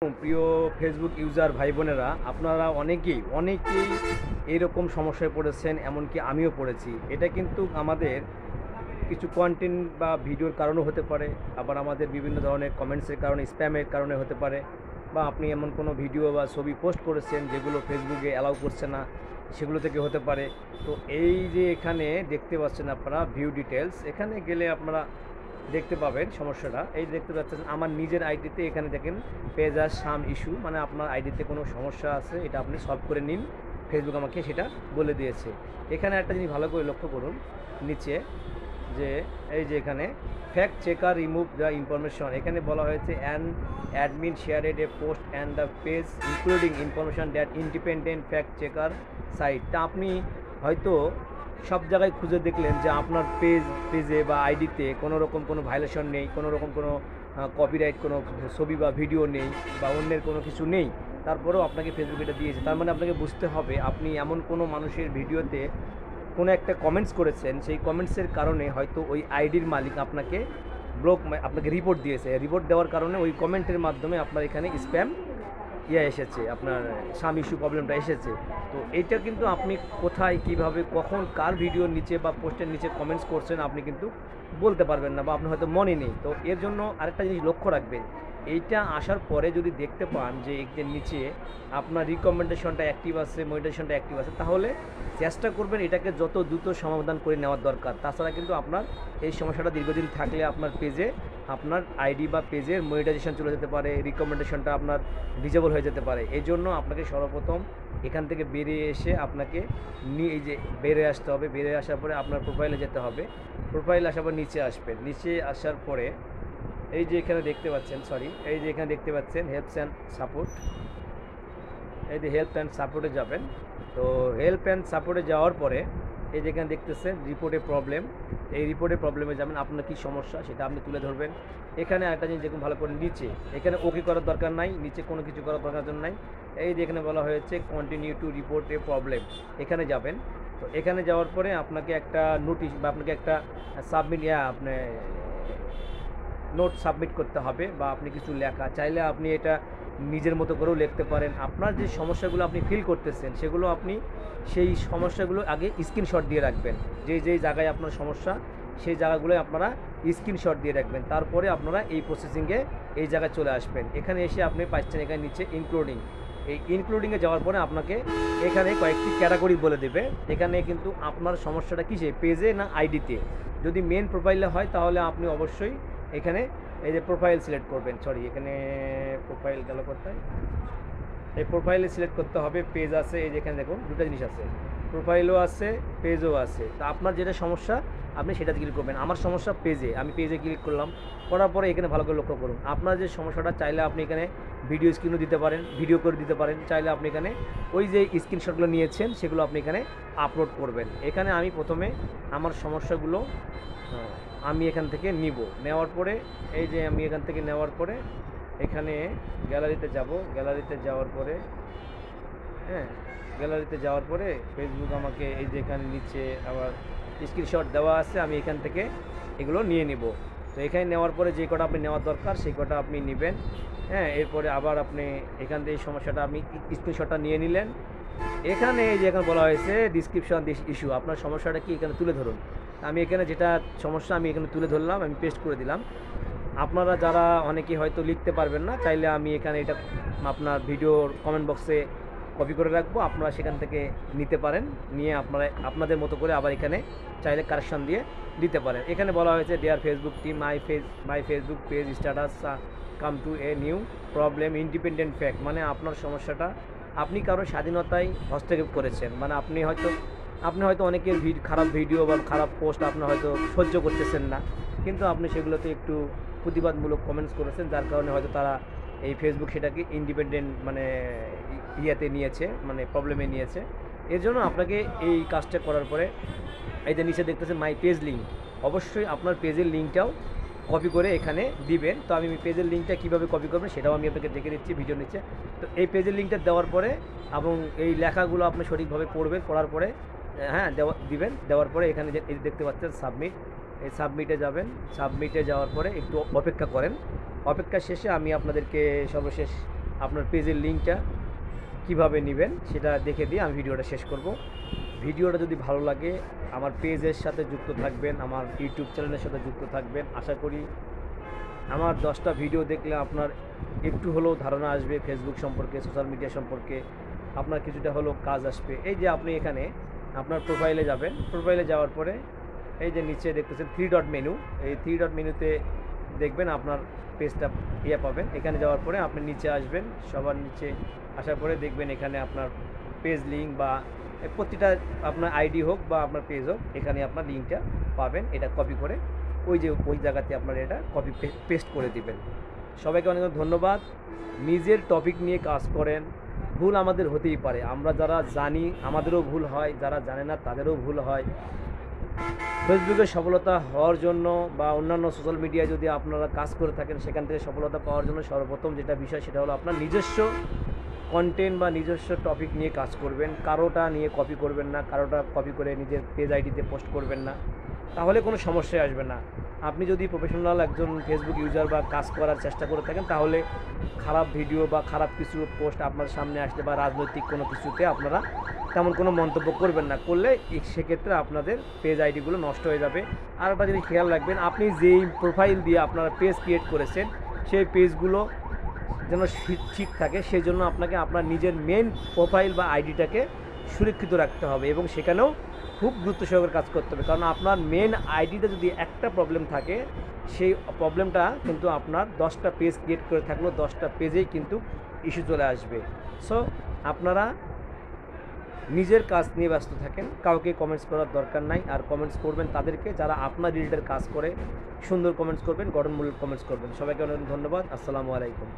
প্রিয় Facebook user ভাই বোনেরা, আপনারা অনেকেই এরকম সমস্যায় পড়েছেন, এমনকি আমিও পড়েছি। এটা কিন্তু আমাদের কিছু কন্টেন্ট বা ভিডিওর কারণেও হতে পারে, আবার আমাদের বিভিন্ন ধরনের কমেন্টসের কারণে, স্প্যামের কারণে হতে পারে, বা আপনি এমন কোনো ভিডিও বা ছবি পোস্ট করেছেন যেগুলো ফেসবুকে অ্যালাউ করছে না, সেগুলো থেকে হতে পারে। তো এই যে এখানে দেখতে পাচ্ছেন আপনারা ভিউ ডিটেলস, এখানে গেলে আপনারা দেখতে পাবেন সমস্যাটা। এই দেখতে পাচ্ছেন আমার নিজের আইডিতে, এখানে দেখেন পেজ আর সাম ইস্যু, মানে আপনার আইডিতে কোনো সমস্যা আছে, এটা আপনি সলভ করে নিন। ফেসবুক আমাকে সেটা বলে দিয়েছে। এখানে একটা জিনিস ভালো করে লক্ষ্য করুন নিচে, যে এই যে এখানে fact checker remove the information, এখানে বলা হয়েছে an admin shared a post and the page including information that independent fact checker site. তা আপনি হয়তো সব জায়গায় খুঁজে দেখলেন যে আপনার পেজে বা আইডিতে কোনো রকম কোনো ভায়োলেশন নেই, কোনো রকম কোনো কপিরাইট কোনো ছবি বা ভিডিও নেই, বা অন্যের কোনো কিছু নেই, তারপরেও আপনাকে ফেসবুক এটা দিয়েছে। তার মানে আপনাকে বুঝতে হবে আপনি এমন কোনো মানুষের ভিডিওতে কোনো একটা কমেন্টস করেছেন, সেই কমেন্টসের কারণে হয়তো ওই আইডির মালিক আপনাকে আপনাকে রিপোর্ট দিয়েছে। রিপোর্ট দেওয়ার কারণে ওই কমেন্টের মাধ্যমে আপনার এখানে স্প্যাম এসেছে, আপনার স্বামী ইস্যু প্রবলেমটা এসেছে। তো এইটা কিন্তু আপনি কোথায়, কিভাবে, কখন, কার ভিডিওর নিচে বা পোস্টের নিচে কমেন্টস করছেন আপনি কিন্তু বলতে পারবেন না, বা আপনার হয়তো মনে নেই। তো এর জন্য আরেকটা জিনিস লক্ষ্য রাখবেন, এইটা আসার পরে যদি দেখতে পান যে এর নিচে আপনার রিকমেন্ডেশনটা অ্যাক্টিভ আছে, মনিটাইজেশনটা অ্যাক্টিভ আছে, তাহলে চেষ্টা করবেন এটাকে যত দ্রুত সমাধান করে নেওয়ার দরকার। তাছাড়া কিন্তু আপনার এই সমস্যাটা দীর্ঘদিন থাকলে আপনার পেজে, আপনার আইডি বা পেজের মনিটাইজেশন চলে যেতে পারে, রিকমেন্ডেশনটা আপনার ডিজেবল হয়ে যেতে পারে। এই জন্য আপনাকে সর্বপ্রথম এখান থেকে বেরিয়ে এসে আপনাকে এই যে বেরিয়ে আসতে হবে। বেরিয়ে আসার পরে আপনার প্রোফাইলে যেতে হবে। প্রোফাইলে আসার পর নিচে আসবেন। নিচে আসার পরে এই যে এখানে দেখতে পাচ্ছেন, এই যে এখানে দেখতে পাচ্ছেন হেল্পস অ্যান্ড সাপোর্ট, এই যে হেল্প অ্যান্ড সাপোর্টে যাবেন। তো হেল্প অ্যান্ড সাপোর্টে যাওয়ার পরে এই যেখানে দেখতেছেন রিপোর্টে প্রবলেম, এই রিপোর্টে প্রবলেমে যাবেন। আপনার কী সমস্যা সেটা আপনি তুলে ধরবেন। এখানে একটা জিনিস দেখুন ভালো করে, নিচে এখানে ওকে করার দরকার নাই, নিচে কোনো কিছু করার দরকার নাই। এই যে এখানে বলা হয়েছে continue to report A problem, এখানে যাবেন। তো এখানে যাওয়ার পরে আপনাকে একটা নোটিশ বা আপনাকে একটা সাবমিট আপনি নোট সাবমিট করতে হবে, বা আপনি কিছু লেখা চাইলে আপনি এটা নিজের মতো করেও লিখতে পারেন। আপনার যে সমস্যাগুলো আপনি ফিল করতেছেন সেগুলো আপনি সেই সমস্যাগুলো আগে স্ক্রিনশট দিয়ে রাখবেন। যেই জায়গায় আপনার সমস্যা সেই জায়গাগুলোয় আপনারা স্ক্রিনশট দিয়ে রাখবেন। তারপরে আপনারা এই প্রসেসিংয়ে এই জায়গায় চলে আসবেন। এখানে এসে আপনি পাচ্ছেন এখানে নিচে ইনক্লুডিং, এই ইনক্লুডিংয়ে যাওয়ার পরে আপনাকে এখানে কয়েকটি ক্যাটাগরি বলে দেবে। এখানে কিন্তু আপনার সমস্যাটা কিসে, পেজে না আইডিতে। যদি মেন প্রোফাইলে হয় তাহলে আপনি অবশ্যই এখানে এই যে প্রোফাইল সিলেক্ট করবেন, এখানে প্রোফাইল গেল কোথায়, এই প্রোফাইলে সিলেক্ট করতে হবে। পেজ আছে, এই যেখানে দেখুন দুটো জিনিস আছে, প্রোফাইলও আছে, পেজও আছে। তো আপনার যেটা সমস্যা আপনি সেটা ক্লিক করবেন। আমার সমস্যা পেজে, আমি পেজে ক্লিক করলাম। করার পরে এখানে ভালো করে লক্ষ্য করুন, আপনার যে সমস্যাটা চাইলে আপনি এখানে ভিডিও স্ক্রিনও দিতে পারেন, ভিডিও করে দিতে পারেন। চাইলে আপনি এখানে ওই যে স্ক্রিনশটগুলো নিয়েছেন সেগুলো আপনি এখানে আপলোড করবেন। এখানে আমি প্রথমে আমার সমস্যাগুলো আমি এখান থেকে নেওয়ার পরে এই যে আমি এখান থেকে নেওয়ার পরে এখানে গ্যালারিতে যাব। গ্যালারিতে যাওয়ার পরে গ্যালারিতে যাওয়ার পরে ফেসবুক আমাকে এই যে এখানে নিচে আবার স্ক্রিনশট দেওয়া আছে, আমি এখান থেকে এগুলো নিয়ে নিব। তো এখানে নেওয়ার পরে যে কটা আপনি নেওয়ার দরকার সেই কটা আপনি নেবেন। এরপরে আবার আপনি এখান থেকে এই সমস্যাটা আপনি স্ক্রিনশটটা নিয়ে নিলেন। এখানে এই যে এখানে বলা হয়েছে ডিসক্রিপশন দিস ইস্যু, আপনার সমস্যাটা কি এখানে তুলে ধরুন। আমি এখানে যেটা সমস্যা আমি এখানে তুলে ধরলাম, আমি পেস্ট করে দিলাম। আপনারা যারা অনেকেই হয়তো লিখতে পারবেন না, চাইলে আমি এখানে এটা আপনার ভিডিওর কমেন্ট বক্সে কপি করে রাখবো, আপনারা সেখান থেকে নিতে পারেন। নিয়ে আপনারা আপনাদের মতো করে আবার এখানে চাইলে কারেকশন দিয়ে দিতে পারেন। এখানে বলা হয়েছে dear Facebook team, my Facebook page status come to a new problem independent fact, মানে আপনার সমস্যাটা আপনি কারো স্বাধীনতায় হস্তক্ষেপ করেছেন। মানে আপনি হয়তো অনেকের খারাপ ভিডিও বা খারাপ পোস্ট আপনার হয়তো সহ্য করতেছেন না, কিন্তু আপনি সেগুলোতে একটু প্রতিবাদমূলক কমেন্টস করেছেন, যার কারণে হয়তো তারা এই ফেসবুক সেটাকে ইন্ডিপেন্ডেন্ট মানে ইয়াতে নিয়েছে, মানে প্রবলেমে নিয়েছে। এর জন্য আপনাকে এই কাজটা করার পরে এই যে নিচে দেখতেছেন মাই পেজ লিঙ্ক, অবশ্যই আপনার পেজের লিঙ্কটাও কপি করে এখানে দিবেন। তো আমি পেজের লিঙ্কটা কীভাবে কপি করবেন সেটাও আমি আপনাকে দেখে দিচ্ছি ভিডিও নিচে। তো এই পেজের লিঙ্কটা দেওয়ার পরে এবং এই লেখাগুলো আপনি সঠিকভাবে পড়বেন, পড়ার পরে দেওয়ার পরে এখানে যে দেখতে পাচ্ছেন সাবমিট, এই সাবমিটে যাবেন। সাবমিটে যাওয়ার পরে একটু অপেক্ষা করেন। অপেক্ষা শেষে আমি আপনাদেরকে সর্বশেষ আপনার পেজের লিঙ্কটা কিভাবে নেবেন সেটা দেখে দিয়ে আমি ভিডিওটা শেষ করব। ভিডিওটা যদি ভালো লাগে আমার পেজের সাথে যুক্ত থাকবেন, আমার ইউটিউব চ্যানেলের সাথে যুক্ত থাকবেন। আশা করি আমার 10টা ভিডিও দেখলে আপনার একটু হলেও ধারণা আসবে ফেসবুক সম্পর্কে, সোশ্যাল মিডিয়া সম্পর্কে, আপনার কিছুটা হলেও কাজ আসবে। এই যে আপনি এখানে আপনার প্রোফাইলে যাবেন, প্রোফাইলে যাওয়ার পরে এই যে নিচে দেখতেছেন 3 ডট মেনু, এই 3 ডট মেনুতে দেখবেন আপনার পেজটা পাবেন। এখানে যাওয়ার পরে আপনি নিচে আসবেন, সবার নিচে আসার পরে দেখবেন এখানে আপনার পেজ লিঙ্ক বা প্রতিটা আপনার আইডি হোক বা আপনার পেজ হোক, এখানে আপনার লিঙ্কটা পাবেন। এটা কপি করে ওই জায়গাতে আপনার এটা কপি পেস্ট করে দিবেন। সবাইকে অনেক ধন্যবাদ। নিজের টপিক নিয়ে কাজ করেন। ভুল আমাদের হতেই পারে, আমরা যারা জানি আমাদেরও ভুল হয়, যারা জানে না তাদেরও ভুল হয়। ফেসবুকে সফলতা হওয়ার জন্য বা অন্যান্য সোশ্যাল মিডিয়ায় যদি আপনারা কাজ করে থাকেন, সেখান থেকে সফলতা পাওয়ার জন্য সর্বপ্রথম যেটা বিষয় সেটা হলো আপনার নিজস্ব কন্টেন্ট বা নিজস্ব টপিক নিয়ে কাজ করবেন। কারোটা নিয়ে কপি করবেন না, কারোটা কপি করে নিজের পেজ আইডিতে পোস্ট করবেন না, তাহলে কোনো সমস্যাই আসবে না। আপনি যদি প্রফেশনাল একজন ফেসবুক ইউজার বা কাজ করার চেষ্টা করে থাকেন, তাহলে খারাপ ভিডিও বা খারাপ কিছু পোস্ট আপনার সামনে আসলে বা রাজনৈতিক কোনো কিছুতে আপনারা তেমন কোনো মন্তব্য করবেন না। করলে সেক্ষেত্রে আপনাদের পেজ আইডিগুলো নষ্ট হয়ে যাবে। আর একটা জিনিস খেয়াল রাখবেন, আপনি যেই প্রোফাইল দিয়ে আপনারা পেজ ক্রিয়েট করেছেন সেই পেজগুলো যেন ঠিক থাকে, সেই জন্য আপনাকে আপনার নিজের মেন প্রোফাইল বা আইডিটাকে সুরক্ষিত রাখতে হবে এবং সেখানেও খুব গুরুত্ব সহকারে কাজ করতে হবে। কারণ আপনার মেন আইডিতে যদি একটা প্রবলেম থাকে, সেই প্রবলেমটা কিন্তু আপনার 10টা পেজ ক্রিয়েট করে থাকলেও 10টা পেজেই কিন্তু ইস্যু চলে আসবে। সো আপনারা নিজের কাজ নিয়ে ব্যস্ত থাকেন, কাউকে কমেন্টস করার দরকার নাই। আর কমেন্টস করবেন তাদেরকে যারা আপনার রিলেটেড কাজ করে, সুন্দর কমেন্টস করবেন, গঠনমূলক কমেন্টস করবেন। সবাইকে অনেক ধন্যবাদ। আসসালামু আলাইকুম।